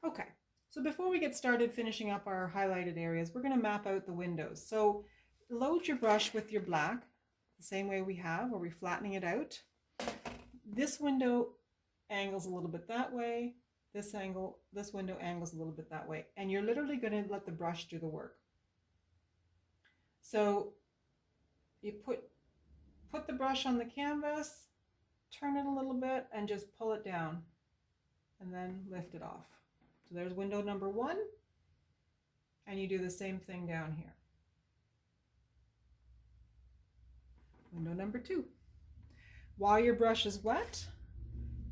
Okay, so before we get started finishing up our highlighted areas, we're going to map out the windows. So load your brush with your black, the same way we have, where we're flattening it out. This window angles a little bit that way. This window angles a little bit that way. And you're literally going to let the brush do the work. So you put the brush on the canvas, turn it a little bit, and just pull it down, and then lift it off. So there's window number 1, and you do the same thing down here. Window number 2. While your brush is wet,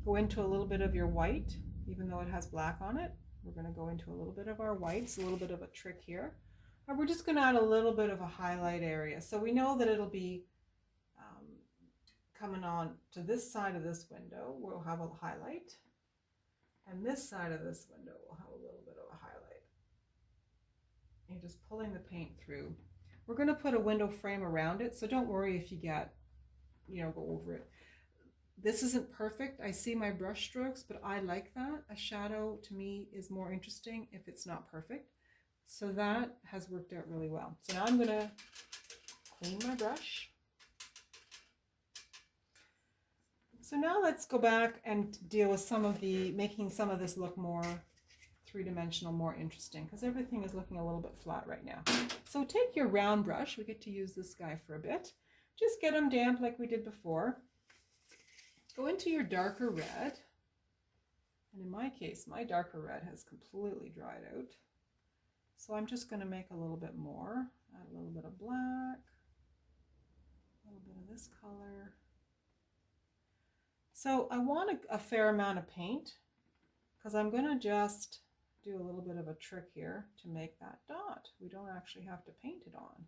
go into a little bit of your white, even though it has black on it. We're going to go into a little bit of our whites, a little bit of a trick here. And we're just going to add a little bit of a highlight area. So we know that it'll be coming on to this side of this window, we'll have a highlight. And this side of this window will have a little bit of a highlight. You're just pulling the paint through. We're going to put a window frame around it, so don't worry if you get, go over it. This isn't perfect. I see my brush strokes, but I like that. A shadow to me is more interesting if it's not perfect. So that has worked out really well. So now I'm going to clean my brush. So now let's go back and deal with making some of this look more three-dimensional, more interesting, because everything is looking a little bit flat right now. So take your round brush. We get to use this guy for a bit. Just get them damp like we did before. Go into your darker red. And in my case, my darker red has completely dried out. So I'm just going to make a little bit more. Add a little bit of black, a little bit of this color. So I want a fair amount of paint, because I'm going to just do a little bit of a trick here to make that dot. We don't actually have to paint it on.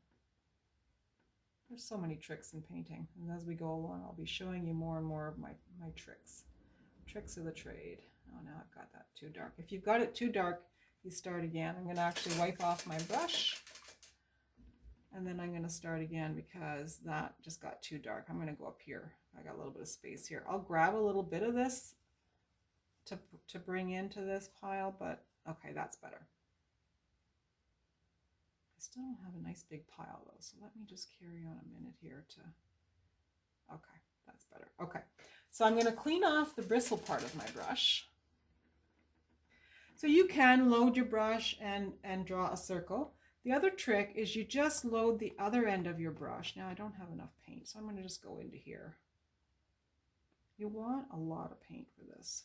There's so many tricks in painting, and as we go along I'll be showing you more and more of my tricks. Tricks of the trade. Oh, now I've got that too dark. If you've got it too dark, you start again. I'm going to actually wipe off my brush, and then I'm going to start again because that just got too dark. I'm going to go up here. I got a little bit of space here. I'll grab a little bit of this to bring into this pile, but okay, that's better. I still don't have a nice big pile though, so let me just carry on a minute here to, okay, that's better. Okay, so I'm going to clean off the bristle part of my brush. So you can load your brush and draw a circle. The other trick is you just load the other end of your brush. Now I don't have enough paint, so I'm going to just go into here. You want a lot of paint for this.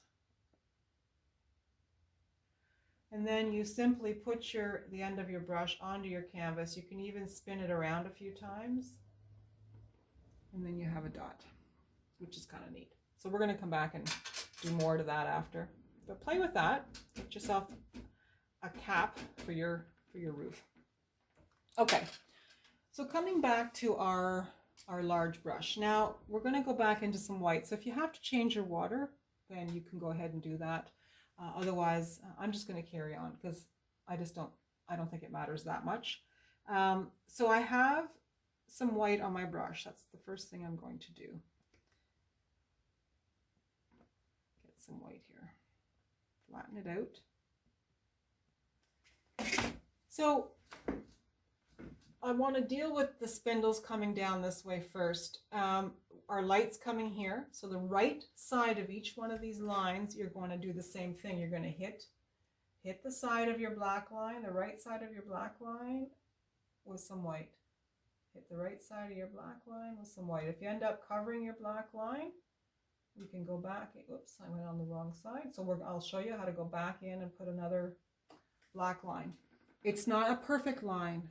And then you simply put the end of your brush onto your canvas. You can even spin it around a few times. And then you have a dot, which is kind of neat. So we're going to come back and do more to that after. But play with that. Get yourself a cap for your roof. Okay, so coming back to our large brush. Now we're going to go back into some white. So if you have to change your water, then you can go ahead and do that. Otherwise, I'm just going to carry on because I don't think it matters that much. So I have some white on my brush. That's the first thing I'm going to do. Get some white here. Flatten it out. So I want to deal with the spindles coming down this way first. Our light's coming here. So the right side of each one of these lines, you're going to do the same thing. You're going to hit the side of your black line, the right side of your black line with some white. Hit the right side of your black line with some white. If you end up covering your black line, you can go back. Oops, I went on the wrong side. So I'll show you how to go back in and put another black line. It's not a perfect line.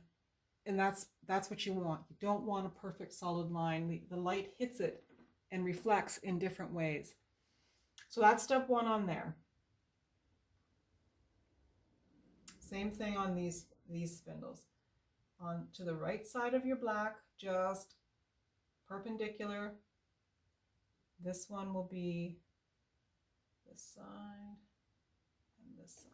And that's what you want. You don't want a perfect solid line. The light hits it and reflects in different ways. So that's step 1 on there. Same thing on these spindles. On to the right side of your black, just perpendicular. This one will be this side and this side.